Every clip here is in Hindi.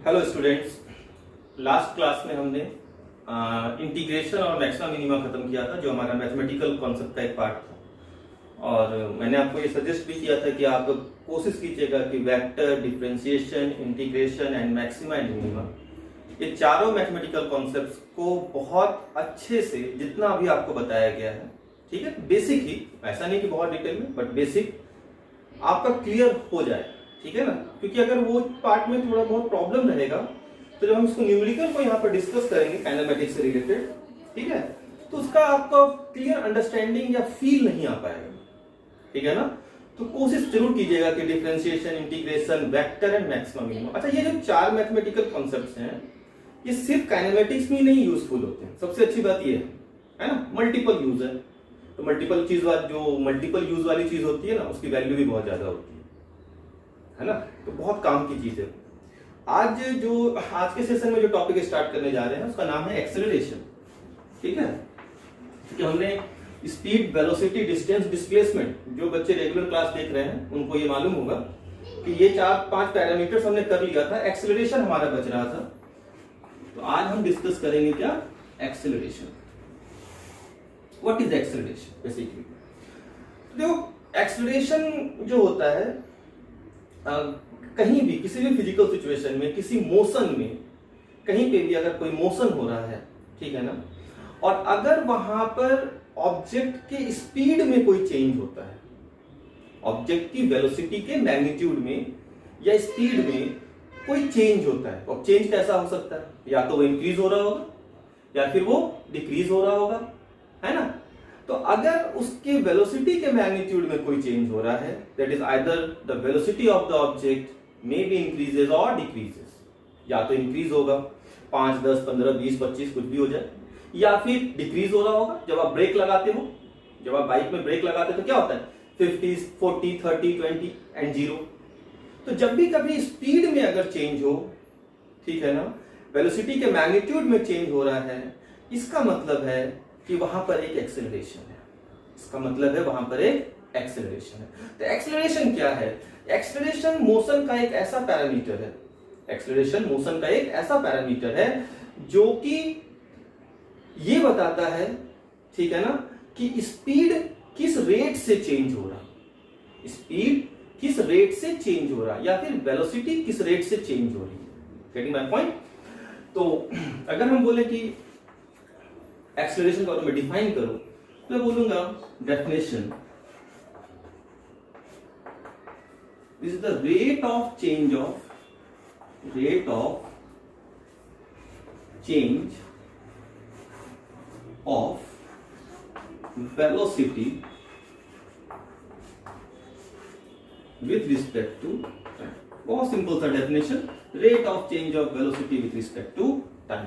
हेलो स्टूडेंट्स, लास्ट क्लास में हमने इंटीग्रेशन और मैक्सिमा मिनिमा खत्म किया था, जो हमारा मैथमेटिकल कॉन्सेप्ट का एक पार्ट था। और मैंने आपको ये सजेस्ट भी किया था कि आप कोशिश कीजिएगा कि vector, differentiation, integration and maxima and minima, ये चारों मैथमेटिकल कॉन्सेप्ट्स को बहुत अच्छे से जितना भी आपको बताया गया है, ठीक है, बेसिक ही, ऐसा नहीं कि बहुत डिटेल में, बट बेसिक आपका क्लियर हो जाए, ठीक है ना। क्योंकि अगर वो पार्ट में थोड़ा बहुत प्रॉब्लम रहेगा तो जब हम इसको न्यूमेरिकल को यहाँ पर डिस्कस करेंगे काइनेमेटिक्स से रिलेटेड, ठीक है, तो उसका आपका क्लियर अंडरस्टैंडिंग या फील नहीं आ पाएगा, ठीक है ना। तो कोशिश जरूर कीजिएगा कि differentiation, integration, vector and maxima minima, अच्छा ये जो चार मैथमेटिकल कॉन्सेप्ट्स हैं ये सिर्फ काइनेमेटिक्स में नहीं यूजफुल होते हैं। सबसे अच्छी बात ये है ना, मल्टीपल यूज है। तो मल्टीपल चीज जो मल्टीपल यूज वाली चीज होती है ना, उसकी वैल्यू भी बहुत ज्यादा होती है ना, तो बहुत काम की चीज है। आज के सेशन में जो टॉपिक स्टार्ट करने जा रहे हैं उसका नाम है एक्सेलरेशन, ठीक है। क्योंकि हमने स्पीड, वेलोसिटी, डिस्टेंस, डिस्प्लेसमेंट, जो बच्चे रेगुलर क्लास देख रहे हैं उनको ये मालूम होगा कि ये 4-5 पैरामीटर्स हमने कर लिया था, एक्सेलरेशन हमारा बच रहा था। तो आज हम डिस्कस करेंगे क्या, acceleration. What is acceleration basically. देखो एक्सेलरेशन जो होता है कहीं भी, किसी भी फिजिकल सिचुएशन में, किसी मोशन में, कहीं पे भी अगर कोई मोशन हो रहा है, ठीक है ना, और अगर वहां पर ऑब्जेक्ट के स्पीड में कोई चेंज होता है, ऑब्जेक्ट की वेलोसिटी के मैग्नीट्यूड में या स्पीड में कोई चेंज होता है, और चेंज कैसा हो सकता है, या तो वो इंक्रीज हो रहा होगा या फिर वो डिक्रीज हो रहा होगा, है ना। तो अगर उसके वेलोसिटी के मैग्नीट्यूड में कोई चेंज हो रहा है, that is either the velocity of the object may be increases और डिक्रीजेस, या तो इंक्रीज होगा 5, 10, 15, 20, 25 कुछ भी हो जाए, या फिर डिक्रीज हो रहा होगा। जब आप ब्रेक लगाते हो, जब आप बाइक में ब्रेक लगाते हो तो क्या होता है, 50, 40, 30, 20 एंड 0। तो जब भी कभी स्पीड में अगर चेंज हो, ठीक है ना, वेलोसिटी के मैग्नीट्यूड में चेंज हो रहा है, इसका मतलब है कि वहां पर एक एक्सेलरेशन है, इसका मतलब है वहां पर एक एक्सेलरेशन है। तो एक्सेलरेशन क्या है, एक्सेलरेशन मोशन का एक ऐसा पैरामीटर है, एक्सेलरेशन मोशन का एक ऐसा पैरामीटर है जो कि ये बताता है, ठीक है ना, कि स्पीड किस रेट से चेंज हो रहा, स्पीड किस रेट से चेंज हो रहा, या फिर वेलोसिटी किस रेट से चेंज हो रही है। Getting my point. तो अगर हम बोले कि एक्सेलरेशन को मैं डिफाइन करूं तो मैं बोलूंगा definition is the rate of change of velocity with respect to time. बहुत सिंपल सा definition, rate of change of velocity with respect to time,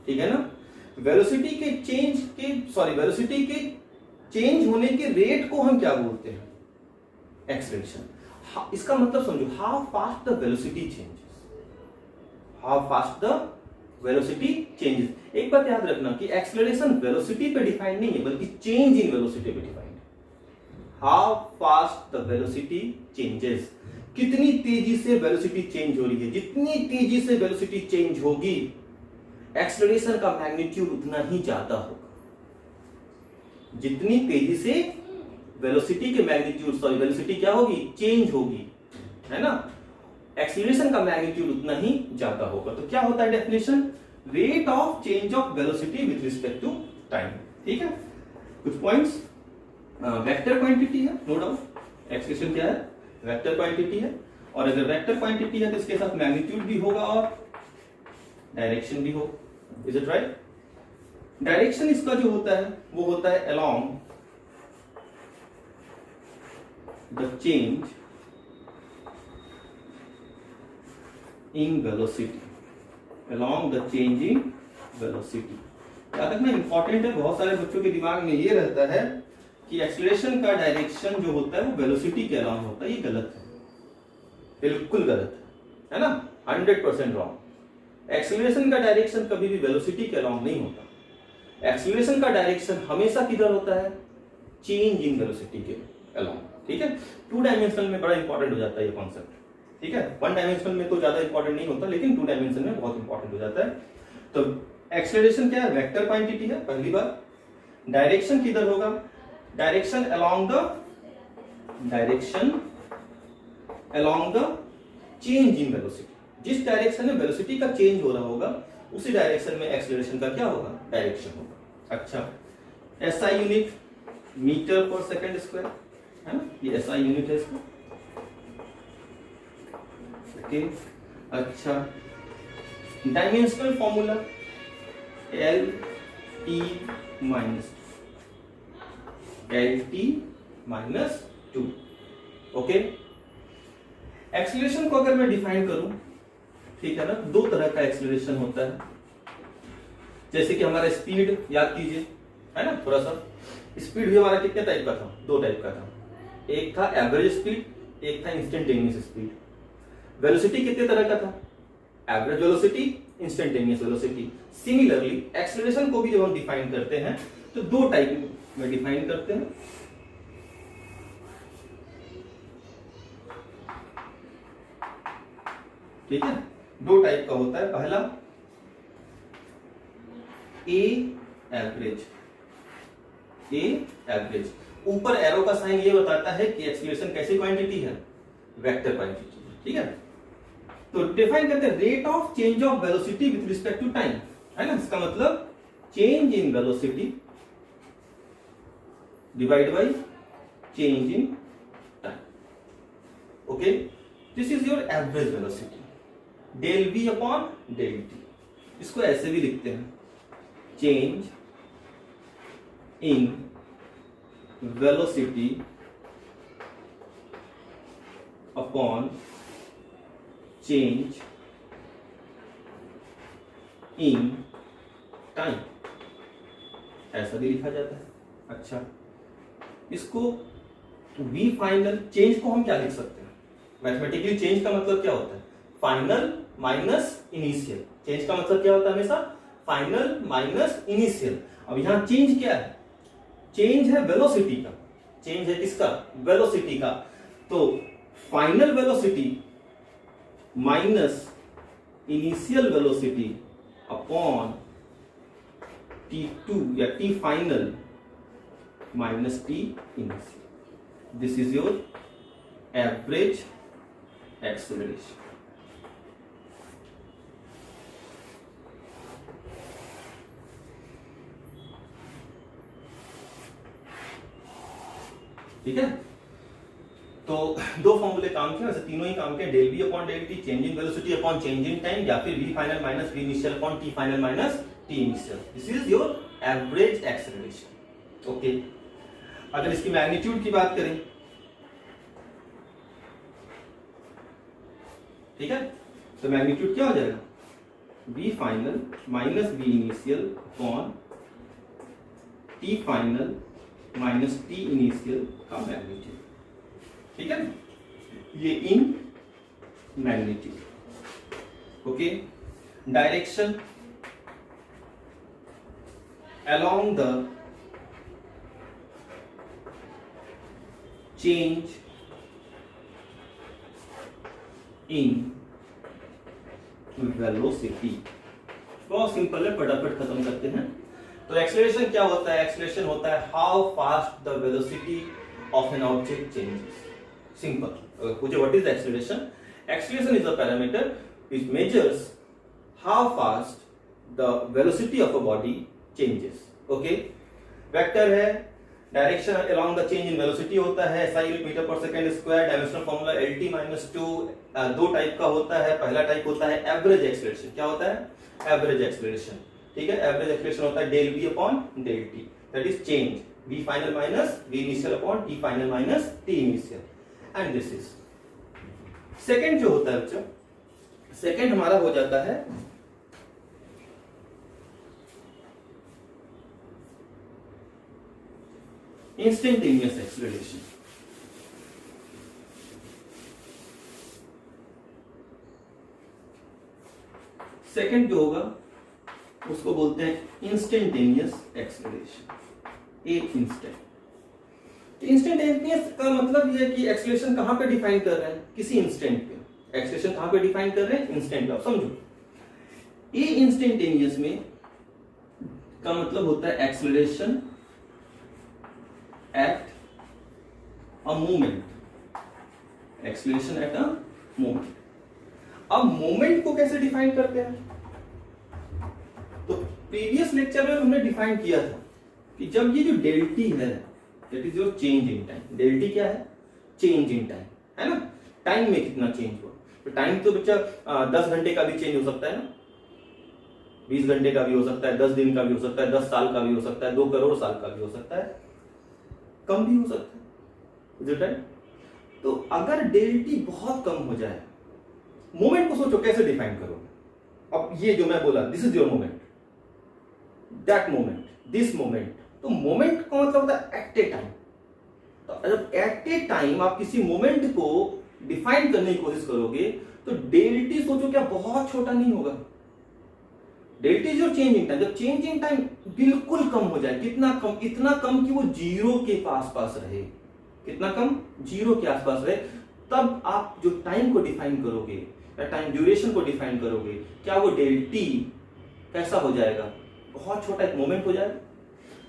ठीक है ना। वेलोसिटी के चेंज होने के रेट को हम क्या बोलते हैं, एक्सेलरेशन। इसका मतलब समझो, how fast the velocity changes, how fast the velocity changes. एक बात याद रखना कि एक्सेलरेशन वेलोसिटी पे डिफाइंड नहीं है, बल्कि चेंज इन वेलोसिटी पे डिफाइंड है। How fast the velocity changes, कितनी तेजी से वेलोसिटी चेंज हो रही है, जितनी तेजी से वेलोसिटी चेंज होगी एक्सेलरेशन का मैग्नीट्यूड उतना ही ज्यादा होगा। जितनी तेजी से वेलोसिटी के मैग्नीट्यूड, वेलोसिटी क्या होगी, चेंज होगी, है ना, एक्सेलरेशन का मैग्नीट्यूड उतना ही ज्यादा होगा। तो क्या होता है definition, rate of change of velocity with respect to time, ठीक है। कुछ पॉइंट्स, वेक्टर क्वांटिटी है, नो डाउट। एक्सेलरेशन क्या है, वेक्टर क्वांटिटी है, और अगर वेक्टर क्वांटिटी है तो इसके साथ मैग्नीट्यूड भी होगा और डायरेक्शन भी हो। Is it right. डायरेक्शन इसका जो होता है वो होता है along the change in velocity, along the change in velocity. याद रखना इंपॉर्टेंट है, बहुत सारे बच्चों के दिमाग में ये रहता है कि एक्सेलरेशन का डायरेक्शन जो होता है वो वेलोसिटी के अलोंग होता है। ये गलत है, बिल्कुल गलत है ना, 100% रॉन्ग। एक्सेलरेशन का डायरेक्शन कभी भी वेलोसिटी के अलोंग नहीं होता। एक्सेलरेशन का डायरेक्शन हमेशा किधर होता है, चेंज इन वेलोसिटी के अलोंग, ठीक है। 2 डायमेंशनल में बड़ा इंपॉर्टेंट हो जाता है ये कॉन्सेप्ट, ठीक है, वन डायमेंशनल में तो ज्यादा इंपॉर्टेंट नहीं होता, लेकिन टू डायमेंशन में बहुत इंपॉर्टेंट हो जाता है। तो एक्सेलरेशन क्या है, वेक्टर क्वांटिटी है पहली बार। डायरेक्शन किधर होगा, direction along the change in velocity, जिस डायरेक्शन में वेलोसिटी का चेंज हो रहा होगा उसी डायरेक्शन में एक्सेलरेशन का क्या होगा, डायरेक्शन होगा। अच्छा, SI unit metre per second square है ना, ये एसआई यूनिट है इसका। ओके, अच्छा, dimensional formula L T minus two. Okay, acceleration को अगर मैं डिफाइन करूं, ठीक है ना, दो तरह का एक्सीलरेशन होता है। जैसे कि हमारा स्पीड याद कीजिए, है ना, थोड़ा सा स्पीड भी हमारा कितने टाइप का था, दो टाइप का था, एक था एवरेज स्पीड, एक था इंस्टेंटेनियस स्पीड। वेलोसिटी कितने तरह का था, average velocity, instantaneous velocity. Similarly acceleration को भी जब हम डिफाइन करते हैं तो दो टाइप में डिफाइन करते हैं। ठीक है, दो टाइप का होता है। पहला एवरेज, ऊपर एरो का साइन ये बताता है कि एक्सीलरेशन कैसी क्वांटिटी है, वेक्टर क्वांटिटी। ठीक है, तो डिफाइन करते हैं rate of change of velocity with respect to time, है ना, इसका मतलब change in velocity divide by change in time. Okay, this is your average velocity, del V upon del T. इसको ऐसे भी लिखते हैं, change in velocity upon change in time, ऐसा भी लिखा जाता है। अच्छा, इसको वी फाइनल, चेंज को हम क्या लिख सकते हैं, मैथमेटिकली चेंज का मतलब क्या होता है, फाइनल माइनस इनिशियल। चेंज का मतलब क्या होता है हमेशा, फाइनल माइनस इनिशियल। अब यहां चेंज क्या है, चेंज है वेलोसिटी का, चेंज है किसका, वेलोसिटी का। तो final velocity minus initial velocity upon t2 या t final minus t initial, this is your average acceleration. ठीक है, तो दो फॉर्मूले काम किए, वैसे तीनों ही काम किए, del V upon del T, change in velocity upon change in time, या फिर V final minus V initial upon T final minus T initial. This is your average acceleration. Okay, अगर इसकी मैग्नीट्यूड की बात करें, ठीक है, तो मैग्नीट्यूड क्या हो जाएगा, V final minus V initial upon T final minus T initial का मैग्नीट्यूड। ठीक है, ये in magnitude. Okay, direction along the change in velocity. बहुत सिंपल है, फटाफट खत्म करते हैं। तो एक्सेलरेशन क्या होता है, एक्सेलरेशन होता है how fast the velocity of an object changes. Simple, पूछे what is acceleration, acceleration is a parameter which measures how fast the velocity of a body changes. Okay, vector है, direction along the change in velocity होता है, SI unit metre per second square, dimensional formula LT minus 2। दो टाइप का होता है, पहला टाइप होता है एवरेज एक्सेलरेशन। क्या होता है, एवरेज एक्सेलरेशन। ठीक है, एवरेज एक्सेलरेशन होता है del V upon del T, that is change V final minus V initial upon T final minus T initial, and this is. Second जो होता है बच्चों, सेकंड हमारा हो जाता है इंस्टेंटेनियस एक्सेलरेशन। सेकंड जो होगा उसको बोलते हैं इंस्टेंटेनियस एक्सेलरेशन, एक इंस्टेंट। इंस्टेंटेनियस का मतलब यह है कि एक्सेलरेशन कहां पे डिफाइन कर रहे हैं, किसी इंस्टेंट पे। एक्सेलेरेशन कहां पे डिफाइन कर रहे हैं? इंस्टेंट पे। समझो, ये इंस्टेंटेनियस में का मतलब होता है acceleration at a moment, acceleration at a moment. अब मोमेंट को कैसे डिफाइन करते हैं? तो प्रीवियस लेक्चर में हमने डिफाइन किया था कि जब ये जो डेल टी है, that is your change in time. Del T क्या है? चेंज इन टाइम, है ना? टाइम में कितना चेंज हुआ। तो टाइम तो बच्चा 10 घंटे का भी चेंज हो सकता है ना, 20 घंटे का भी हो सकता है, 10 दिन का भी हो सकता है, 10 साल का भी हो सकता है, 2 करोड़ साल का भी हो सकता है, कम भी हो सकता है। Is it right? तो अगर डेल टी बहुत कम हो जाए, मोमेंट को सोचो कैसे डिफाइन करोगे? अब ये जो मैं बोला, this is your moment, that moment, this moment. तो मोमेंट का मतलब होता है एट ए टाइम। तो जब एट ए टाइम आप किसी मोमेंट को डिफाइन करने की कोशिश करोगे तो डेल टी सोचो क्या बहुत छोटा नहीं होगा? डेल टी जो चेंज इन टाइम, जब चेंज इन टाइम बिल्कुल कम हो जाए, कितना कम? इतना कम कि वो जीरो के आसपास रहे। कितना कम? जीरो के आसपास रहे। तब आप जो टाइम को डिफाइन करोगे या टाइम ड्यूरेशन को डिफाइन करोगे, क्या वो डेल टी कैसा हो जाएगा? बहुत छोटा एक मोमेंट हो जाएगा।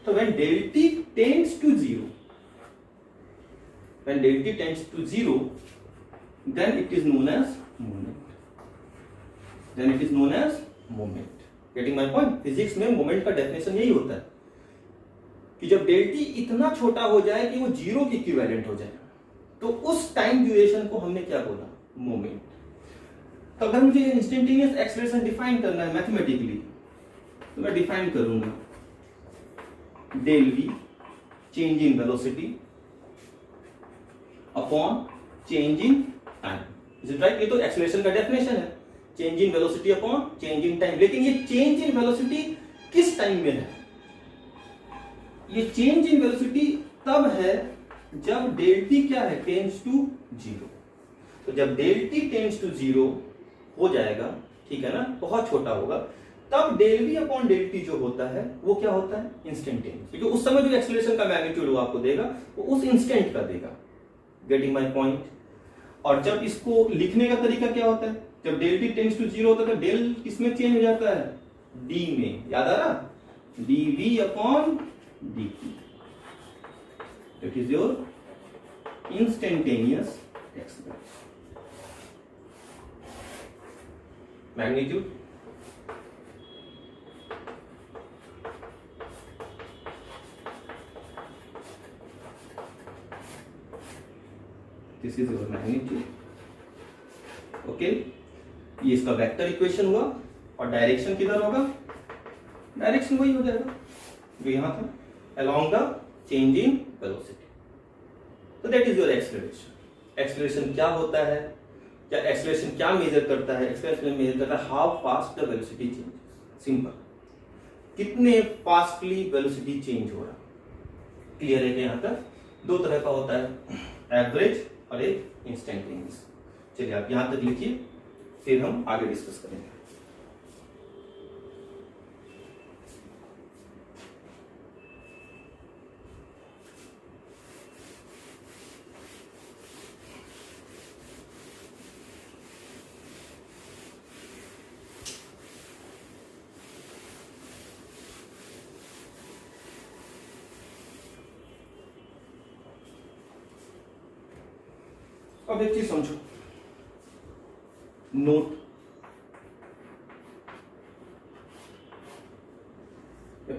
तो when del T tends to zero, when del T tends to zero, then it is known as moment, then it is known as moment. Getting my point? Physics में मोमेंट का डेफिनेशन यही होता है कि जब डेल टी इतना छोटा हो जाए कि वो जीरो की इक्विवेलेंट हो जाए, तो उस टाइम ड्यूरेशन को हमने क्या बोला? मोमेंट। तो अगर मुझे इंस्टेंटेनियस एक्सेलरेशन डिफाइन करना है मैथमेटिकली, तो मैं डिफाइन करूंगा del V, change in velocity upon change in time. Is it right? ये तो एक्सेलरेशन का डेफिनेशन है, change in velocity upon change in time. लेकिन ये चेंज इन वेलोसिटी किस टाइम में है? ये चेंज इन वेलोसिटी तब है जब डेल टी क्या है? Tends to zero. तो जब del T tends to zero हो जाएगा, ठीक है ना, बहुत छोटा होगा, तब del V upon del T जो होता है वो क्या होता है? इंस्टेंटेनियस। क्योंकि उस समय जो एक्सेलरेशन का मैग्नीट्यूड वो आपको देगा वो उस इंस्टेंट का देगा। Getting my point? और जब इसको लिखने का तरीका क्या होता है? जब del T tends to zero होता है तो डेल किसमें चेंज हो जाता है? डी में। याद आ रहा? D V upon D T. That is your instantaneous acceleration. Magnitude this is your magnitude. Okay, ये इसका वेक्टर इक्वेशन हुआ। और डायरेक्शन किधर होगा? डायरेक्शन वही हो जाएगा जो यहां था, along the change in velocity. तो that is your acceleration. Acceleration क्या होता है? क्या एक्सेलरेशन क्या मेजर करता है? एक्सेलरेशन मेजर करता है how fast the velocity changes. Simple, कितने फास्टली वेलोसिटी चेंज हो रहा। क्लियर है कि यहां तक? दो तरह का होता है, एवरेज और एक इंस्टेंटेनियस। चलिए आप यहां तक लिखिए, फिर हम आगे डिस्कस करेंगे। अब एक चीज समझो, नोट,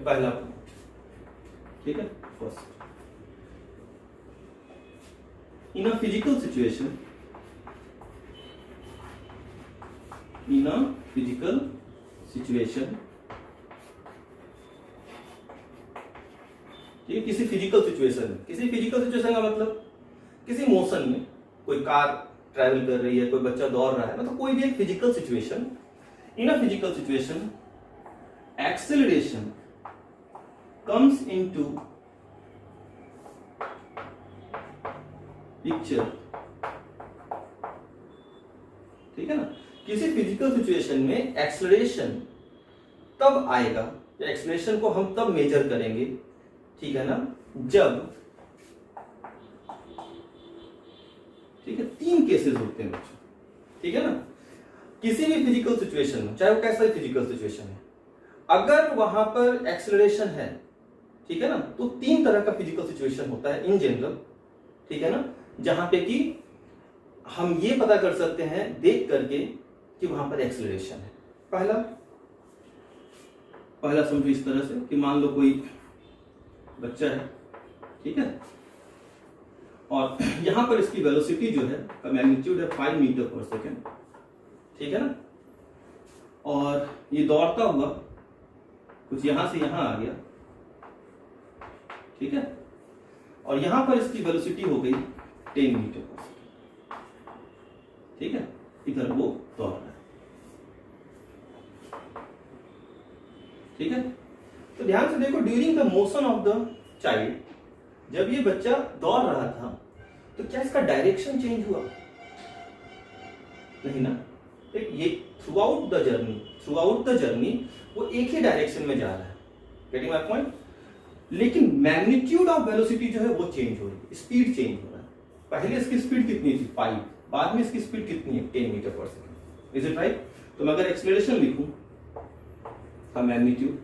पहला पॉइंट, ठीक है? First, in a physical situation, in a physical situation, ठीक है, किसी फिजिकल सिचुएशन, किसी फिजिकल सिचुएशन का मतलब किसी मोशन में, कोई कार ट्रैवल कर रही है, कोई बच्चा दौड़ रहा है, मतलब कोई भी एक physical situation, in a physical situation acceleration comes into picture, ठीक है ना? किसी फिजिकल सिचुएशन में एक्सेलरेशन तब आएगा, एक्सेलरेशन को हम तब मेजर करेंगे, ठीक है ना, जब, ठीक है, तीन केसेस होते हैं बच्चों, ठीक है ना। किसी भी फिजिकल सिचुएशन में, चाहे वो कैसा ही फिजिकल सिचुएशन है, अगर वहां पर एक्सेलरेशन है, ठीक है ना, तो 3 तरह का फिजिकल सिचुएशन होता है इन जनरल, ठीक है ना, जहां पे कि हम ये पता कर सकते हैं देख करके कि वहां पर एक्सेलरेशन है। पहला समझो इस तरह से कि मान लो कोई बच्चा है, ठीक है, और यहां पर इसकी वेलोसिटी जो है का मैग्नीट्यूड है 5 मीटर पर सेकेंड, ठीक है ना, और ये दौड़ता हुआ कुछ यहां से यहां आ गया, ठीक है, और यहां पर इसकी वेलोसिटी हो गई 10 मीटर पर सेकेंड, ठीक है, इधर वो दौड़ रहा है, ठीक है। तो ध्यान से देखो, during the motion of the child, जब ये बच्चा दौड़ रहा था तो क्या इसका डायरेक्शन चेंज हुआ? नहीं ना। ये थ्रू आउट द जर्नी वो एक ही डायरेक्शन में जा रहा है, गेटिंग माय पॉइंट। लेकिन मैग्नीट्यूड ऑफ वेलोसिटी जो है वो चेंज हो रही है, स्पीड चेंज हो रहा है। पहले इसकी स्पीड कितनी थी 5, बाद में इसकी स्पीड कितनी है 10 metre per second, is it right. तो मैं अगर एक्सेलरेशन लिखूं का मैग्नीट्यूड,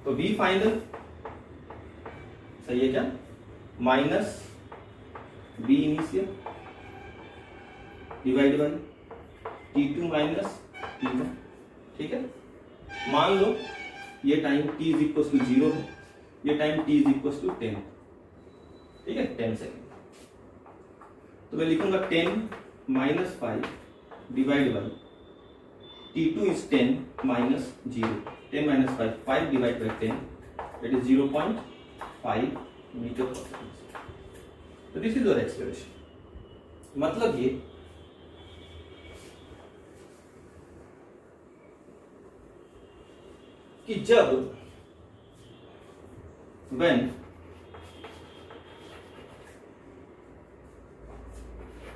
तो v फाइनल सही है क्या, minus v initial divide by t2 minus t1, ठीक है। मान लो ये time t is equal to 0 है, ये time t is equal to 10, ठीक है, 10 सेकेंड। तो मैं लिखूंगा 10 minus 5 divide by t2 is 10 minus 0, 10 minus 5 divide by 10, that is 0.5 metre per second. तो दिस इज योर एक्सेलरेशन। मतलब ये कि जब when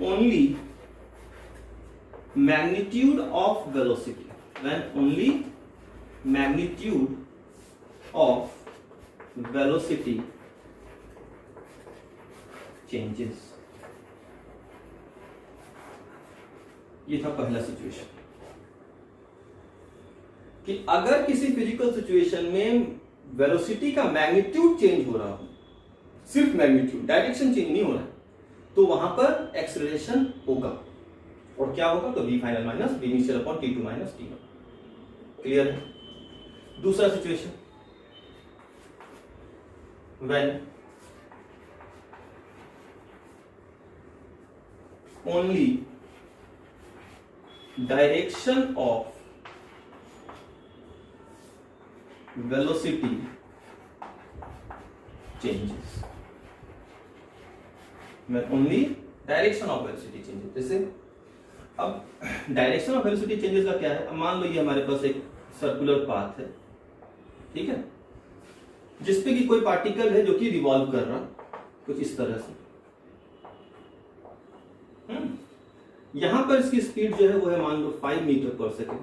only magnitude of velocity, when only magnitude of velocity changes, ये था पहला सिचुएशन कि अगर किसी फिजिकल सिचुएशन में वेलोसिटी का मैग्नीट्यूड चेंज हो रहा हो, सिर्फ मैग्नीट्यूड, डायरेक्शन चेंज नहीं हो रहा है, तो वहां पर एक्सेलरेशन होगा। और क्या होगा? तो v final minus v initial upon t2 minus t1। Clear है? दूसरा situation, when only direction of velocity changes, when only direction of velocity changes। जैसे अब डायरेक्शन ऑफ वेलोसिटी चेंजेस का क्या है? अब मान लो ये हमारे पास एक सर्कुलर पाथ है, ठीक है, जिसपे कि कोई पार्टिकल है जो कि रिवॉल्व कर रहा कुछ इस तरह से। यहां पर इसकी स्पीड जो है वो है मान लो 5 मीटर पर सेकेंड,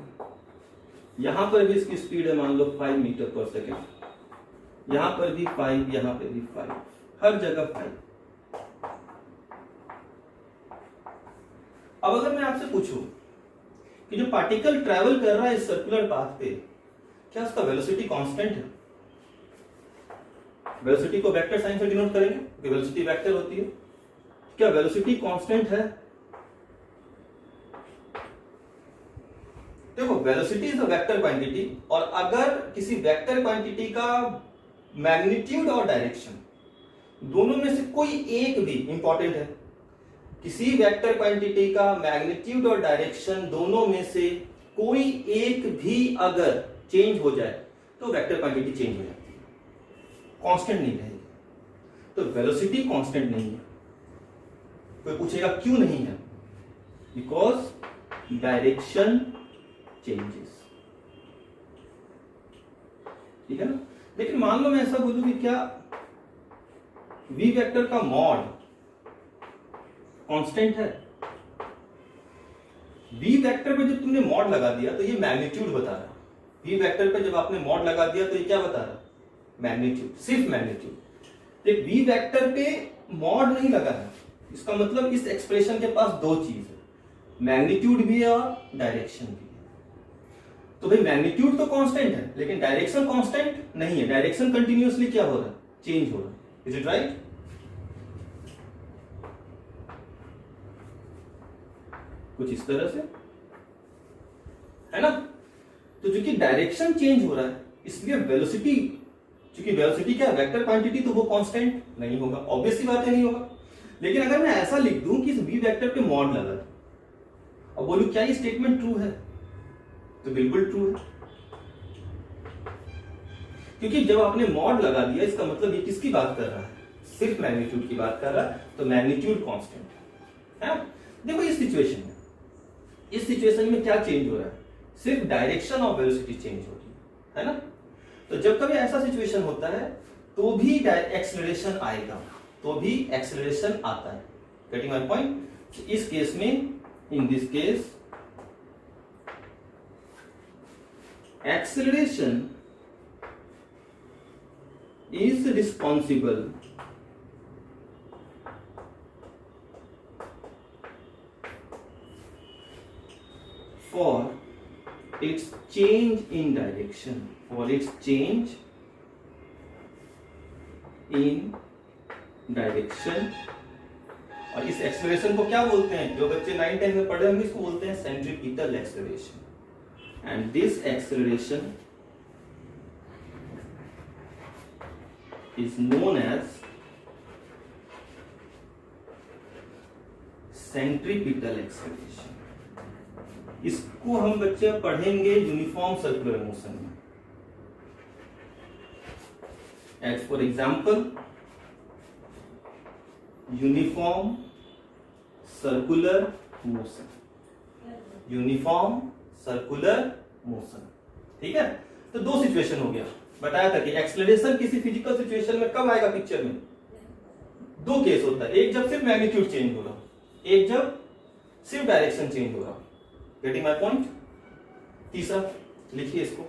यहां पर भी इसकी स्पीड है मान लो 5 मीटर पर सेकेंड, यहां पर भी 5, यहां पर भी 5, हर जगह 5। अब अगर मैं आपसे पूछूं कि जो पार्टिकल ट्रैवल कर रहा है इस सर्कुलर पाथ पे, क्या उसका वेलोसिटी कांस्टेंट है? वेलोसिटी को वेक्टर साइन से डिनोट करेंगे क्योंकि वेलोसिटी वेक्टर होती है। क्या वेलोसिटी कांस्टेंट है? देखो, velocity is a vector quantity, और अगर किसी वेक्टर क्वांटिटी का मैग्नीट्यूड और डायरेक्शन दोनों में से कोई एक भी इंपॉर्टेंट है, किसी वेक्टर क्वांटिटी का मैग्नीट्यूड और डायरेक्शन दोनों में से कोई एक भी अगर चेंज हो जाए तो वेक्टर क्वांटिटी चेंज हो जाती है, कांस्टेंट नहीं रहेगी। तो वेलोसिटी कांस्टेंट नहीं है। कोई पूछेगा क्यों नहीं है? बिकॉज डायरेक्शन चेंजेस, ठीक है ना। लेकिन मान लो मैं ऐसा बोलूं कि क्या v वेक्टर का मॉड कांस्टेंट है? v वेक्टर पे जब तुमने मॉड लगा दिया तो ये मैग्नीट्यूड बता रहा है। v वेक्टर पे जब आपने मॉड लगा दिया तो ये क्या बता रहा है? मैग्नीट्यूड, सिर्फ मैग्नीट्यूड। एक v वेक्टर पे मॉड नहीं लगा है, इसका मतलब इस एक्सप्रेशन के पास दो चीज है, मैग्नीट्यूड भी है और डायरेक्शन भी है। तो भाई मैग्नीट्यूड तो कांस्टेंट है लेकिन डायरेक्शन कांस्टेंट नहीं है, डायरेक्शन कंटिन्यूअसली क्या हो रहा है, चेंज हो रहा है। Is it right? कुछ इस तरह से है ना। तो चूंकि डायरेक्शन चेंज हो रहा है इसलिए वेलोसिटी, चूंकि वेलोसिटी क्या है, वेक्टर क्वांटिटी, तो वो कांस्टेंट नहीं होगा, ऑब्वियस सी बात है नहीं होगा। लेकिन अगर मैं ऐसा लिख दूं कि इस v वेक्टर पे मॉड लगा दो और बोलूं क्या ये स्टेटमेंट ट्रू है, तो बिल्कुल ट्रू है, क्योंकि जब आपने मॉड लगा दिया इसका मतलब ये किसकी बात कर रहा है, सिर्फ मैग्नीट्यूड की बात कर रहा है, तो मैग्नीट्यूड कांस्टेंट है। देखो इस सिचुएशन में क्या चेंज हो रहा है, सिर्फ डायरेक्शन ऑफ वेलोसिटी चेंज हो रही है ना। तो जब कभी ऐसा सिचुएशन होता है तो भी एक्सेलरेशन आएगा, तो भी एक्सेलरेशन आता है। Getting my point? इस केस में, in this case, acceleration is responsible for its change in direction, for its change in direction। और इस एक्सेलरेशन को क्या बोलते हैं, जो बच्चे 9-10 में पढ़े होंगे इसको बोलते हैं centripetal acceleration. And this acceleration is known as centripetal acceleration। इसको हम बच्चे पढ़ेंगे यूनिफॉर्म सर्कुलर मोशन में। As for example uniform circular motion, uniform circular motion. ठीक है, तो दो सिचुएशन हो गया, बताया था कि एक्सेलरेशन किसी फिजिकल सिचुएशन में कब आएगा पिक्चर में, दो केस होता है, एक जब सिर्फ मैग्नीट्यूड चेंज हो रहा, एक जब सिर्फ डायरेक्शन चेंज हो रहा। Getting my point? तीसरा लिखिए इसको,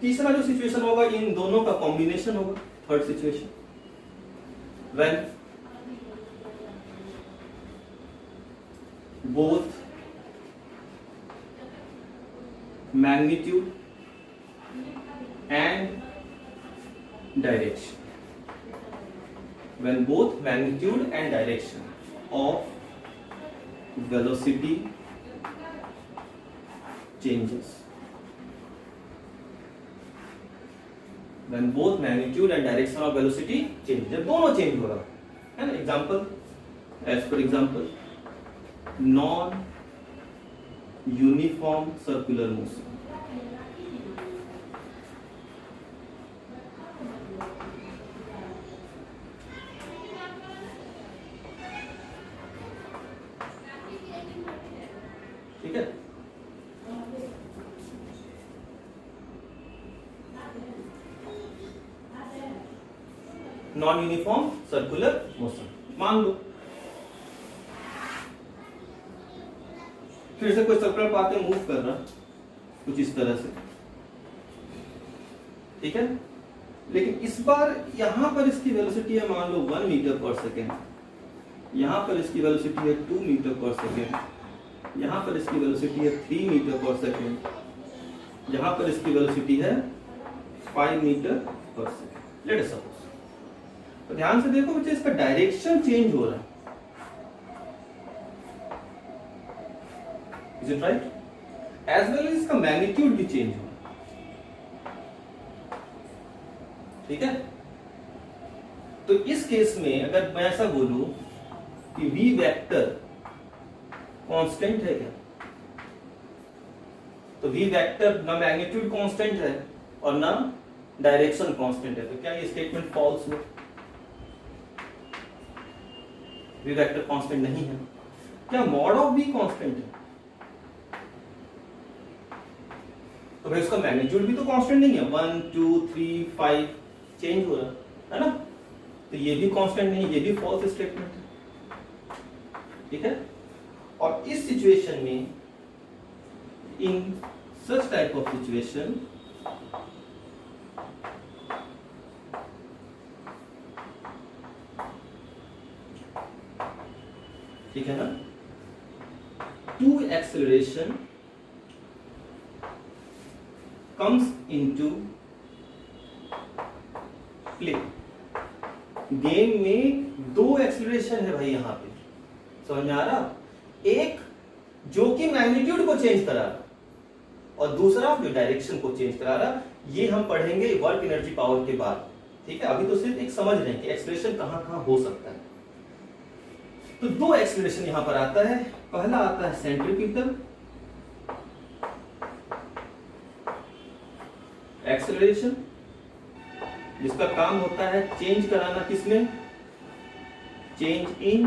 तीसरा जो सिचुएशन होगा इन दोनों का कॉम्बिनेशन होगा, third situation, when both magnitude and direction, when both magnitude and direction of velocity changes, when both magnitude and direction of velocity change, जब दोनों चेंज हो रहा है ना। Example, as for example non uniform circular motion. ठीक है, नॉन यूनिफॉर्म सर्कुलर मोशन मान लो, फिर से कोई सर्कुलर पाथ में मूव कर रहा कुछ इस तरह से, ठीक है, लेकिन इस बार यहां पर इसकी वेलोसिटी है मान लो 1 मीटर पर सेकेंड, यहां पर इसकी वेलोसिटी है 2 मीटर पर सेकेंड, यहां पर इसकी वेलोसिटी है 3 मीटर पर सेकेंड, यहां पर इसकी वेलोसिटी है 5 metre per second, let us suppose. तो ध्यान से देखो बच्चे, इसका डायरेक्शन चेंज हो रहा है, is it right? As well as इसका मैग्नीट्यूड भी चेंज हो रहा है। ठीक है, तो इस केस में अगर मैं ऐसा बोलूं कि v वेक्टर कांस्टेंट है क्या, तो v वेक्टर ना मैग्नीट्यूड कांस्टेंट है और ना डायरेक्शन कांस्टेंट है, तो क्या ये स्टेटमेंट फॉल्स हुआ? v वेक्टर कांस्टेंट नहीं है। क्या मॉड ऑफ v कांस्टेंट है? तो भाई उसका मैग्नीट्यूड भी तो कांस्टेंट नहीं है, 1 2 3 5 चेंज हो रहा है ना, तो ये भी कांस्टेंट नहीं, ये भी फॉल्स स्टेटमेंट है, ठीक है। और इस सिचुएशन में, in such type of situation, ठीक है ना, two acceleration comes into play। Game में दो एक्सेलरेशन है भाई, यहां पे समझ में आ रहा, एक जो कि मैग्नीट्यूड को चेंज करा रहा और दूसरा जो डायरेक्शन को चेंज करा रहा। ये हम पढ़ेंगे वर्क एनर्जी पावर के बाद, ठीक है। अभी तो सिर्फ एक समझ रहे हैं कि एक्सेलरेशन कहां कहां हो सकता है। तो दो एक्सेलरेशन यहां पर आता है, पहला आता है सेंट्रीपिटल एक्सेलरेशन, जिसका काम होता है चेंज कराना किसमें, चेंज इन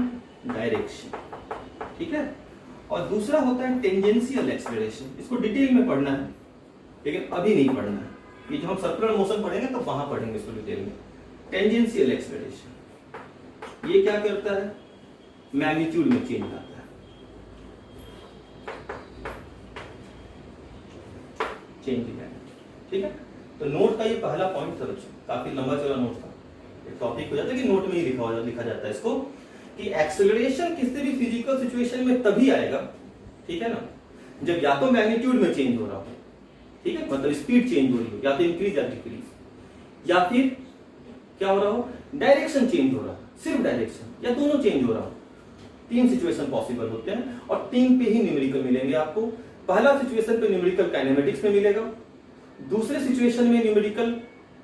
डायरेक्शन, ठीक है। और दूसरा होता है टेंजेंशियल एक्सेलरेशन, इसको डिटेल में पढ़ना है लेकिन अभी नहीं पढ़ना है, ये जो हम सर्कुलर मोशन पढ़ेंगे तो वहां पढ़ेंगे इसको डिटेल में। टेंजेंशियल एक्सेलरेशन ये क्या करता है, मैग्नीट्यूड में चेंज आता है, चेंज इन डायरेक्शन, ठीक है। तो नोट का ये पहला पॉइंट था बच्चों, काफी लंबा चौड़ा नोट था, एक टॉपिक हो जाता है कि नोट में ही लिखा जाता है इसको, कि एक्सेलरेशन किसी भी फिजिकल सिचुएशन में तभी आएगा, ठीक है ना, जब या तो मैग्नीट्यूड में चेंज हो रहा हो, ठीक है, मतलब स्पीड चेंज हो रही हो, या तो इंक्रीज या डिक्रीज, या फिर क्या हो रहा हो, डायरेक्शन चेंज हो रहा है, सिर्फ डायरेक्शन, या दोनों चेंज हो रहा हो। तीन सिचुएशन पॉसिबल होते हैं और तीन पे ही न्यूमेरिकल मिलेंगे आपको। पहला सिचुएशन पे न्यूमेरिकल काइनेमेटिक्स में मिलेगा, दूसरे सिचुएशन में न्यूमेरिकल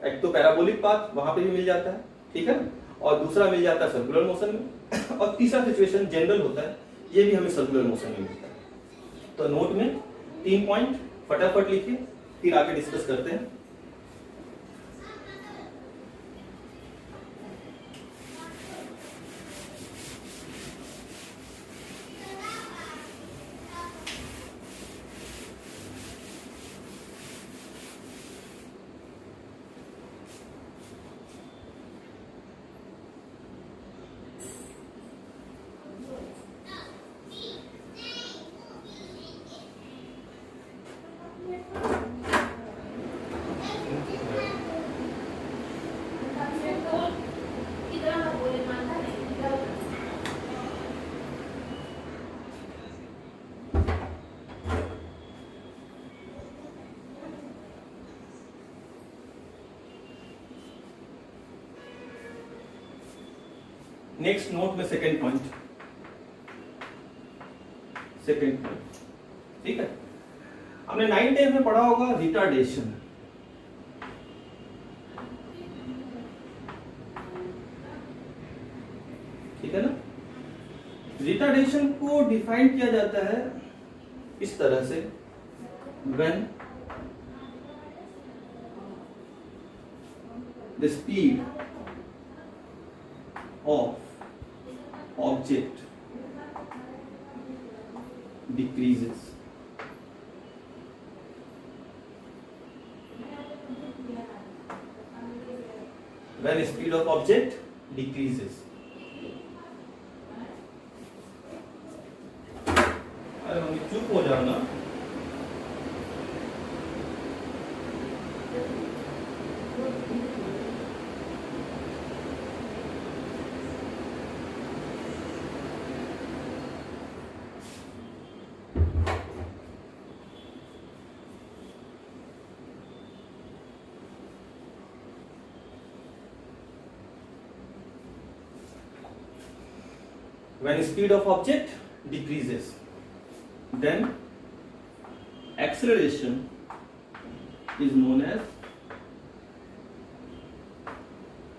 एक तो पैराबोलिक पाथ वहां पे भी मिल जाता है, ठीक है, और दूसरा मिल जाता है सर्कुलर मोशन में, और तीसरा सिचुएशन जनरल होता है, ये भी हमें सर्कुलर मोशन में मिलता है। तो नोट में 3 पॉइंट फटाफट लिखिए, फिर आगे डिस्कस करते हैं। नेक्स्ट नोट में सेकंड पॉइंट, ठीक है, हमने 9th 10th में पढ़ा होगा रिटार्डेशन, ठीक है ना। रिटार्डेशन को डिफाइन किया जाता है इस तरह से, when the speed of object decreases when speed of object decreases। अरे मम्मी चुप हो जाओ ना, when speed of object decreases then acceleration is known as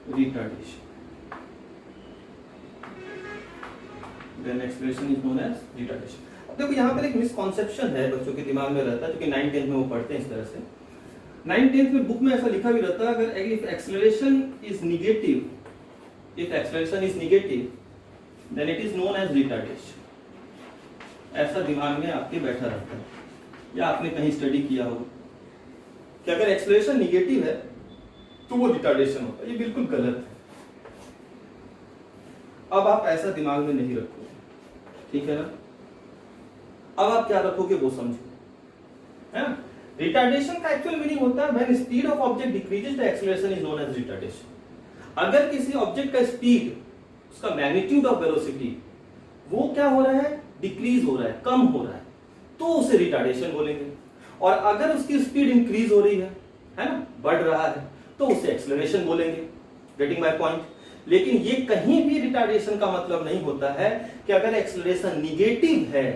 retardation, then acceleration is known as retardation। अब देखो यहाँ पर एक मिसकॉन्सेप्शन है बच्चों के दिमाग में रहता है, जो कि 9th 10th में वो पढ़ते हैं इस तरह से। 9th 10th में बुक में ऐसा लिखा भी रहता है, अगर if acceleration is negative then it is known as retardation। ऐसा दिमाग में आपके बैठा रहता है, या आपने कहीं स्टडी किया हो कि अगर एक्सेलरेशन निगेटिव है तो वो रिटार्डेशन होता है। ये बिल्कुल गलत है। अब आप ऐसा दिमाग में नहीं रखोगे, ठीक है ना। अब आप क्या रखोगे वो समझो, है ना। रिटार्डेशन का एक्चुअल मीनिंग होता है when speed of object decreases the acceleration is known as retardation. अगर किसी ऑब्जेक्ट का स्पीड, उसका मैग्नीट्यूड ऑफ वेलोसिटी, वो क्या हो रहा है, डिक्रीज हो रहा है, कम हो रहा है, तो उसे रिटार्डेशन बोलेंगे। और अगर उसकी स्पीड इंक्रीज हो रही है ना, बढ़ रहा है, तो उसे एक्सेलरेशन बोलेंगे। Getting my point. लेकिन ये कहीं भी रिटार्डेशन का मतलब नहीं होता है कि अगर एक्सेलरेशन निगेटिव है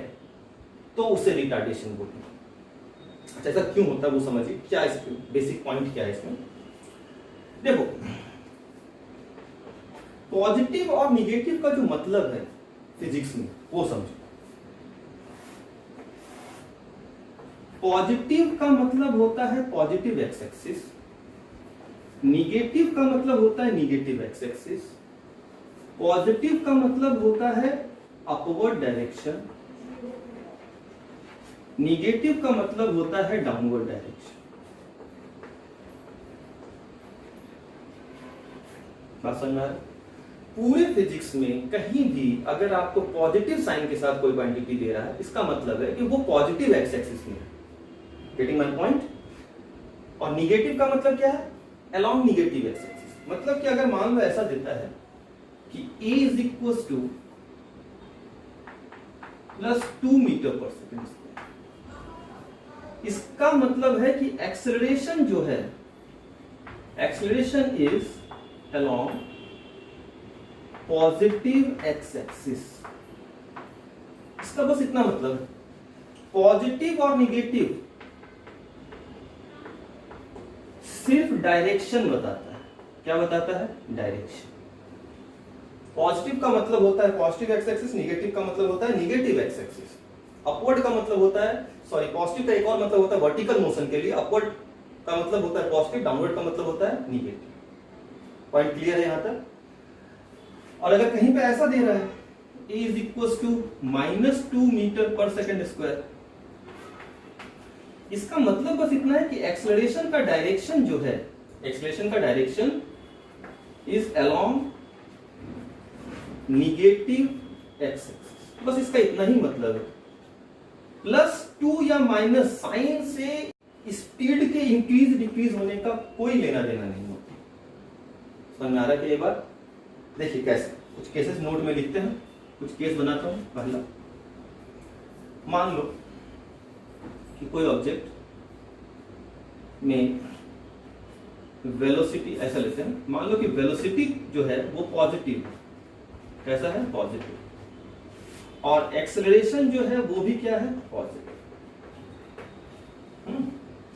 तो उसे रिटार्डेशन बोलेंगे। अच्छा, ऐसा क्यों होता है वो समझिए। क्या इसमें बेसिक पॉइंट क्या है इसमें, देखो। पॉजिटिव और निगेटिव का जो मतलब है फिजिक्स में वो समझो। पॉजिटिव का मतलब होता है पॉजिटिव एक्स एक्सिस, निगेटिव का मतलब होता है निगेटिव एक्स एक्सिस। पॉजिटिव का मतलब होता है अपवर्ड डायरेक्शन, निगेटिव का मतलब होता है डाउनवर्ड डायरेक्शन। बात समझ में आ रहा है? पूरे फिजिक्स में कहीं भी अगर आपको पॉजिटिव साइन के साथ कोई क्वांटिटी दे रहा है, इसका मतलब है कि वो पॉजिटिव एक्स एक्सिस में है। Getting my point. और निगेटिव का मतलब क्या है, अलोंग निगेटिव एक्स एक्सिस। मतलब कि अगर मान लो ऐसा देता है कि a is equal to +2 metre per second square, इसका मतलब है कि एक्सेलरेशन जो है, acceleration is along positive x axis. इसका बस इतना मतलब है। पॉजिटिव और निगेटिव सिर्फ डायरेक्शन बताता है। क्या बताता है, डायरेक्शन। पॉजिटिव का मतलब होता है पॉजिटिव एक्स एक्सिस, निगेटिव का मतलब होता है निगेटिव एक्स एक्सिस। अपवर्ड का मतलब होता है, सॉरी, पॉजिटिव का एक और मतलब होता है वर्टिकल मोशन के लिए, अपवर्ड का मतलब होता है पॉजिटिव, डाउनवर्ड का मतलब होता है निगेटिव। पॉइंट क्लियर है यहां तक? और अगर कहीं पे ऐसा दे रहा है a is equal to -2 metre per second square, इसका मतलब बस इतना है कि एक्सेलरेशन का डायरेक्शन जो है, एक्सेलरेशन का direction is along negative x axis. बस इसका इतना ही मतलब है। +2 या माइनस साइन से स्पीड के इंक्रीज डिक्रीज होने का कोई लेना देना नहीं होता। समझ में आ रहा है ये बात? देखिए कैसे, कुछ केसेस नोट में लिखते हैं, कुछ केस बनाता हूं। पहला, मान लो कि कोई ऑब्जेक्ट में वेलोसिटी, ऐसा लेते हैं, मान लो कि वेलोसिटी जो है वो पॉजिटिव है। कैसा है, पॉजिटिव। और एक्सेलरेशन जो है वो भी क्या है, पॉजिटिव।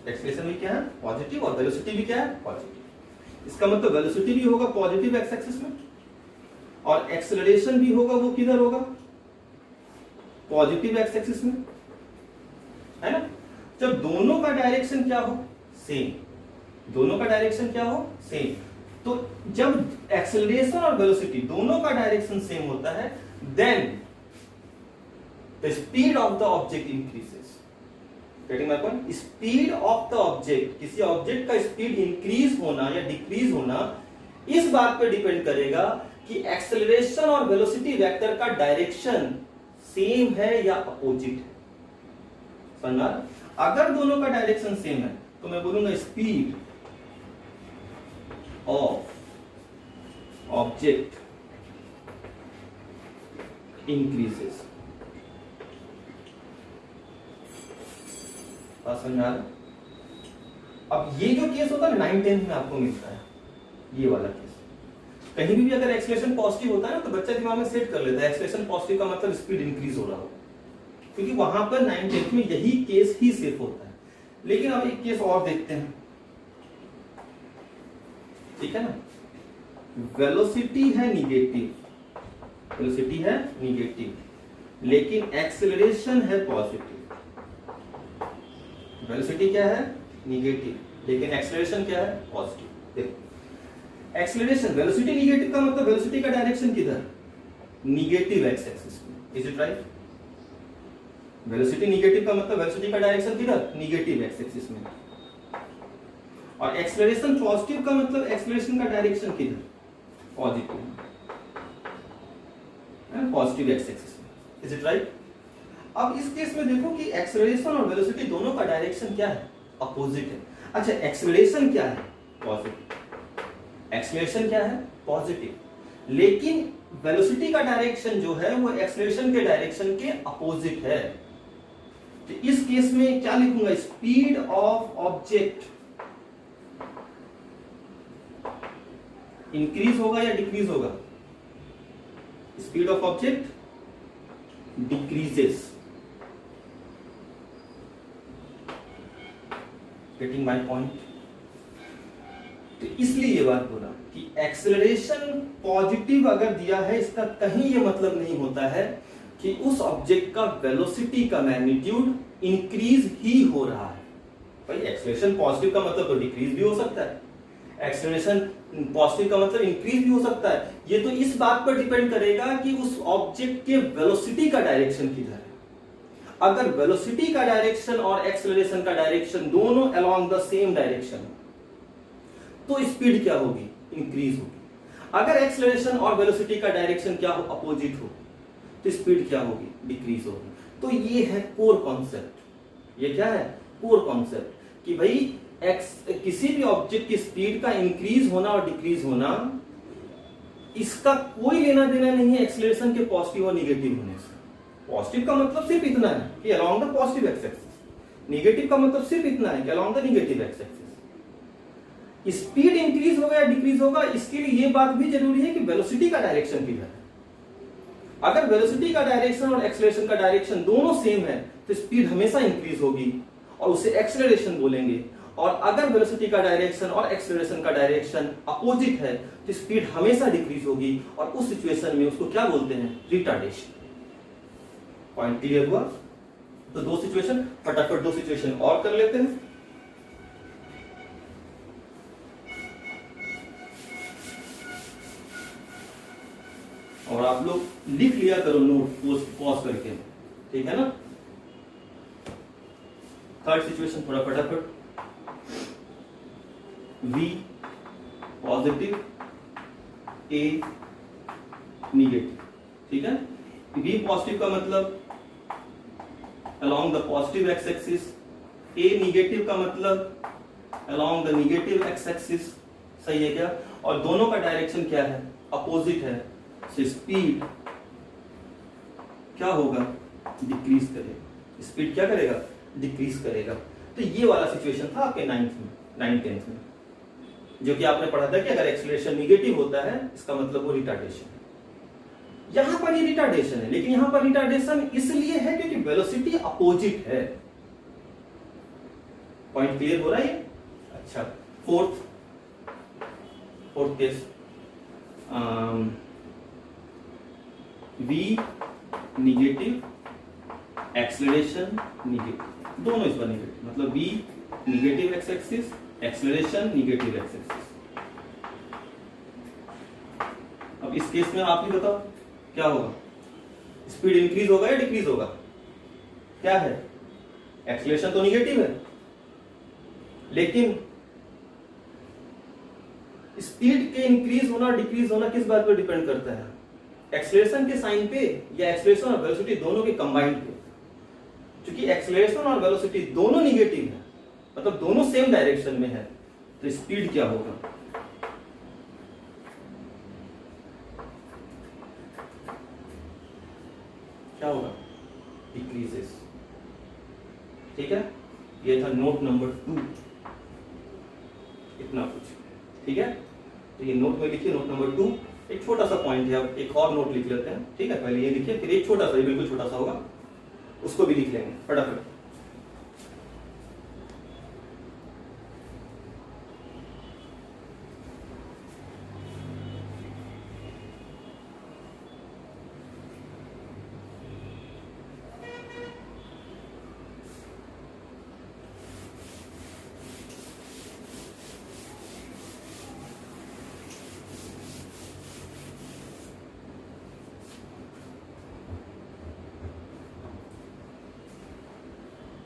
एक्सेलरेशन भी क्या है, पॉजिटिव, और वेलोसिटी भी क्या है, पॉजिटिव। इसका मतलब वेलोसिटी भी होगा पॉजिटिव एक्स एक्सिस में, और एक्सेलरेशन भी होगा, वो किधर होगा, पॉजिटिव एक्स एक्सिस में, है ना। जब दोनों का डायरेक्शन क्या हो, सेम, दोनों का डायरेक्शन क्या हो, सेम, तो जब एक्सेलरेशन और वेलोसिटी दोनों का डायरेक्शन सेम होता है, then the speed of the object increases. Getting my point? Speed of the object, किसी ऑब्जेक्ट का स्पीड इंक्रीज होना या डिक्रीज होना इस बात पर डिपेंड करेगा कि एक्सेलरेशन और वेलोसिटी वेक्टर का डायरेक्शन सेम है या अपोजिट है। समझना? अगर दोनों का डायरेक्शन सेम है तो मैं बोलूंगा स्पीड ऑफ ऑब्जेक्ट इंक्रीजेस। समझ में आ रहा? अब ये जो केस होता है 9-10 में आपको मिलता है, ये वाला केस। कहीं भी अगर एक्सेलरेशन पॉजिटिव होता है ना, तो बच्चा दिमाग में सेट कर लेता है एक्सेलरेशन पॉजिटिव का मतलब स्पीड इंक्रीज हो रहा हो, क्योंकि वहां पर 9-10 में यही केस ही सिर्फ होता है। लेकिन अब एक केस और देखते हैं, ठीक है ना। वेलोसिटी है निगेटिव, वेलोसिटी है निगेटिव, लेकिन एक्सेलरेशन है पॉजिटिव। वेलोसिटी क्या है, निगेटिव, लेकिन एक्सेलरेशन क्या है, पॉजिटिव। देखो, एक्सेलरेशन, वेलोसिटी निगेटिव का मतलब वेलोसिटी का डायरेक्शन किधर, निगेटिव एक्स एक्सिस में। Is it right? Velocity negative का मतलब वेलोसिटी का डायरेक्शन किधर, निगेटिव एक्स एक्सिस में। और एक्सेलरेशन पॉजिटिव का मतलब एक्सेलरेशन का डायरेक्शन किधर, पॉजिटिव, पॉजिटिव एक्स एक्सिस में, इज इट राइट? अब इस केस में देखो कि एक्सेलरेशन और वेलोसिटी दोनों का डायरेक्शन क्या है, अपोजिट है। अच्छा, एक्सेलरेशन क्या है, पॉजिटिव, एक्सेलरेशन क्या है, पॉजिटिव, लेकिन वेलोसिटी का डायरेक्शन जो है वो एक्सेलरेशन के डायरेक्शन के अपोजिट है। तो इस केस में क्या लिखूंगा, स्पीड ऑफ ऑब्जेक्ट इंक्रीज होगा या डिक्रीज होगा, speed of object decreases. Getting my point? तो इसलिए ये बात बोला कि एक्सेलरेशन पॉजिटिव अगर दिया है, इसका कहीं ये मतलब नहीं होता है कि उस ऑब्जेक्ट का वेलोसिटी का मैग्नीट्यूड इंक्रीज ही हो रहा है। भाई एक्सेलरेशन पॉजिटिव का मतलब तो डिक्रीज भी हो सकता है, एक्सेलरेशन पॉजिटिव का मतलब इंक्रीज भी हो सकता है। ये तो इस बात पर डिपेंड करेगा कि उस ऑब्जेक्ट के वेलोसिटी का डायरेक्शन किधर है। अगर वेलोसिटी का डायरेक्शन और एक्सेलरेशन का डायरेक्शन दोनों अलोंग द सेम डायरेक्शन तो स्पीड क्या होगी, इंक्रीज होगी। अगर एक्सेलरेशन और वेलोसिटी का डायरेक्शन क्या हो, अपोजिट हो, तो स्पीड क्या होगी, डिक्रीज होगी। तो ये है कोर कॉन्सेप्ट। ये क्या है, कोर कॉन्सेप्ट, कि भाई किसी भी ऑब्जेक्ट की स्पीड का इंक्रीज होना और डिक्रीज होना, इसका कोई लेना देना नहीं है एक्सेलरेशन के पॉजिटिव और निगेटिव होने से। पॉजिटिव का मतलब सिर्फ इतना है कि along the positive x axis, negative का मतलब सिर्फ इतना है कि along the negative x axis. Speed increase होगा या डिक्रीज होगा, इसके लिए ये बात भी जरूरी है कि वेलोसिटी का डायरेक्शन किधर है। अगर वेलोसिटी का डायरेक्शन और एक्सेलरेशन का डायरेक्शन दोनों सेम है तो स्पीड हमेशा इंक्रीज होगी और उसे एक्सेलरेशन बोलेंगे। और अगर वेलोसिटी का डायरेक्शन और एक्सेलरेशन का डायरेक्शन अपोजिट है तो स्पीड हमेशा डिक्रीज होगी और उस सिचुएशन में उसको क्या बोलते हैं, रिटार्डेशन। पॉइंट क्लियर हुआ? तो दो सिचुएशन, फटाफट दो सिचुएशन और कर लेते हैं। और आप लोग लिख लिया करो नोट पॉज करके, ठीक है ना? थर्ड सिचुएशन थोड़ा फटाफट। V पॉजिटिव, A निगेटिव, ठीक है? V पॉजिटिव का मतलब along the positive x axis, A negative का मतलब along the negative x axis, सही है क्या? और दोनों का डायरेक्शन क्या है, अपोजिट है। स्पीड क्या होगा, डिक्रीज करेगा। स्पीड क्या करेगा, डिक्रीज करेगा। तो ये वाला सिचुएशन था आपके 9th 10th में, जो कि आपने पढ़ा था कि अगर एक्सेलरेशन निगेटिव होता है इसका मतलब वो रिटार्डेशन है। यहां पर ये रिटार्डेशन है, लेकिन यहां पर रिटार्डेशन इसलिए है क्योंकि वेलोसिटी अपोजिट है। पॉइंट क्लियर हो रहा है? अच्छा, fourth case, V negative, acceleration negative, दोनों इस पर निगेटिव, मतलब V negative x axis, acceleration negative x axis. अब इस केस में आप ही बताओ क्या होगा, स्पीड इंक्रीज होगा या डिक्रीज होगा? क्या है, एक्सेलरेशन तो निगेटिव है, लेकिन स्पीड के इंक्रीज होना और डिक्रीज होना किस बात पर डिपेंड करता है, एक्सेलरेशन के साइन पे या एक्सेलरेशन और वेलोसिटी दोनों के कंबाइंड पे। क्योंकि एक्सेलरेशन और वेलोसिटी दोनों निगेटिव है, मतलब दोनों सेम डायरेक्शन में है, तो स्पीड क्या होगा, क्या होगा, डिक्रीजेस। ठीक है, ये था नोट नंबर 2, इतना कुछ, ठीक है। तो ये नोट में लिखिए, नोट नंबर 2 एक छोटा सा पॉइंट है, अब एक और नोट लिख लेते हैं, ठीक है। पहले ये लिखिए, फिर एक छोटा सा, बिल्कुल छोटा सा होगा, उसको भी लिख लेंगे फटाफट।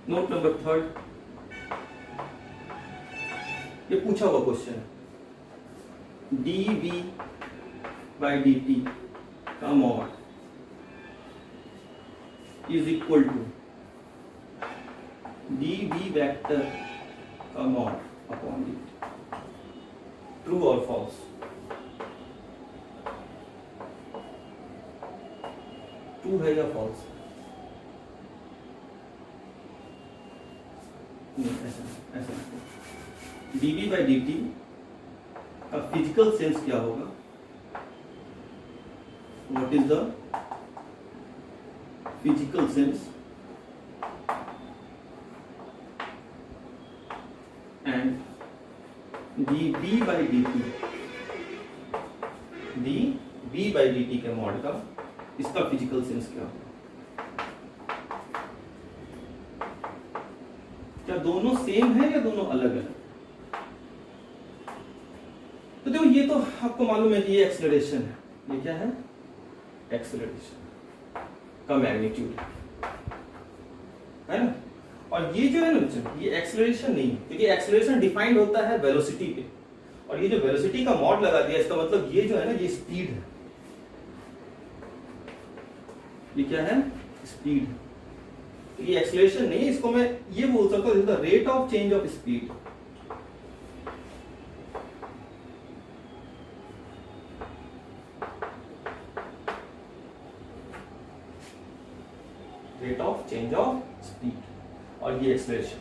नोट नंबर 3, ये पूछा हुआ क्वेश्चन है, dv by dt का mod is equal to dv vector का मॉड अपॉन dt, ट्रू और फॉल्स? ट्रू है या फॉल्स? नहीं, ऐसा dv by dt का फिजिकल सेंस क्या होगा? What is the physical sense and dv by dt, dv by dt के मॉड का इसका फिजिकल सेंस क्या होगा? क्या दोनों सेम है या दोनों अलग है? तो देखो, ये तो आपको मालूम है कि ये एक्सेलरेशन है। ये क्या है? एक्सेलरेशन का मैग्नीट्यूड है ना। और ये जो है ना बच्चों, ये एक्सेलरेशन नहीं है, क्योंकि एक्सेलरेशन डिफाइंड होता है वेलोसिटी पे, और ये जो वेलोसिटी का मॉड लगा दिया, इसका मतलब ये जो है ना, ये स्पीड है। ये क्या है? स्पीड है। तो ये एक्सेलरेशन नहीं है, इसको मैं ये बोल सकता हूं, the rate of change of speed. Rate of change of speed और ये एक्सेलरेशन,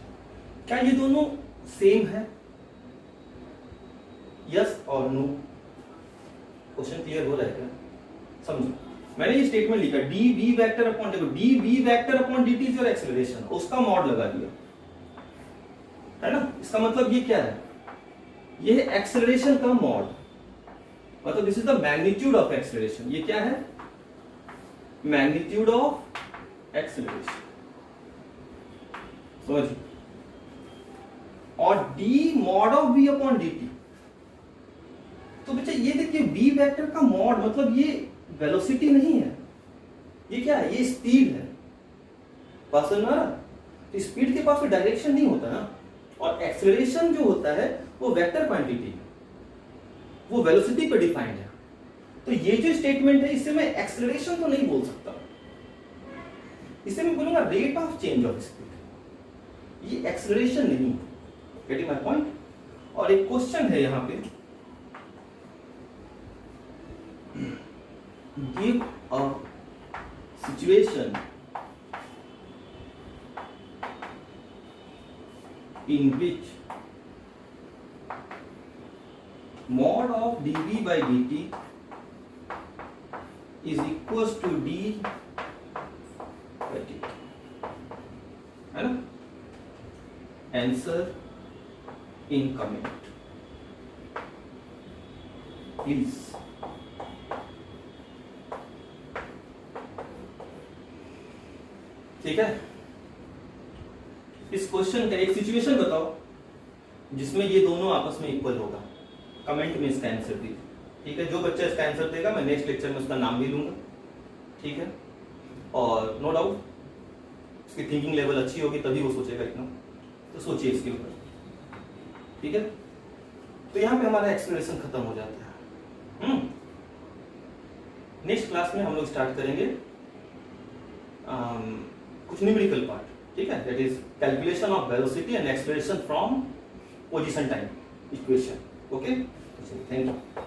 क्या ये दोनों सेम है? यस और नो। क्वेश्चन क्लियर हो रहा है क्या? समझो, मैंने ये स्टेटमेंट लिखा dv वेक्टर अपॉन, देखो dv vector upon dt is your acceleration, उसका मॉड लगा दिया है ना। इसका मतलब ये क्या है? ये है एक्सेलरेशन का मॉड, मतलब this is the magnitude of acceleration. ये क्या है? मैग्नीट्यूड ऑफ एक्सेलरेशन, समझिए। और d mod of v upon dt, तो बच्चा ये देखिए v वेक्टर का मॉड, मतलब ये वेलोसिटी नहीं है, ये क्या है? ये स्पीड है। बात समझ में आ रहा? तो स्पीड के पास तो डायरेक्शन नहीं होता ना, और एक्सेलरेशन जो होता है वो वेक्टर क्वांटिटी है, वो वेलोसिटी पे डिफाइंड है। तो ये जो स्टेटमेंट है, इससे मैं एक्सेलरेशन तो नहीं बोल सकता, इससे मैं बोलूंगा rate of change of speed. ये एक्सेलरेशन नहीं। Getting my point? और एक क्वेश्चन है यहां पे, give a situation in which mod of dv by dt is equals to d by dt, है ना। Answer in comment please. ठीक है, इस क्वेश्चन का एक सिचुएशन बताओ जिसमें ये दोनों आपस में इक्वल होगा। कमेंट में इसका आंसर दीजिए। ठीक है, जो बच्चा इसका आंसर देगा मैं नेक्स्ट लेक्चर में उसका नाम भी लूंगा। ठीक है, और नो डाउट उसकी थिंकिंग लेवल अच्छी होगी तभी वो सोचेगा इतना, तो सोचिए इसके ऊपर। ठीक है, तो यहाँ पे हमारा एक्सप्लेनेशन खत्म हो जाता है। नेक्स्ट क्लास में हम लोग स्टार्ट करेंगे कुछ न्यूमेरिकल पार्ट। ठीक है, that is calculation of velocity and acceleration from position time equation. Okay, thank you.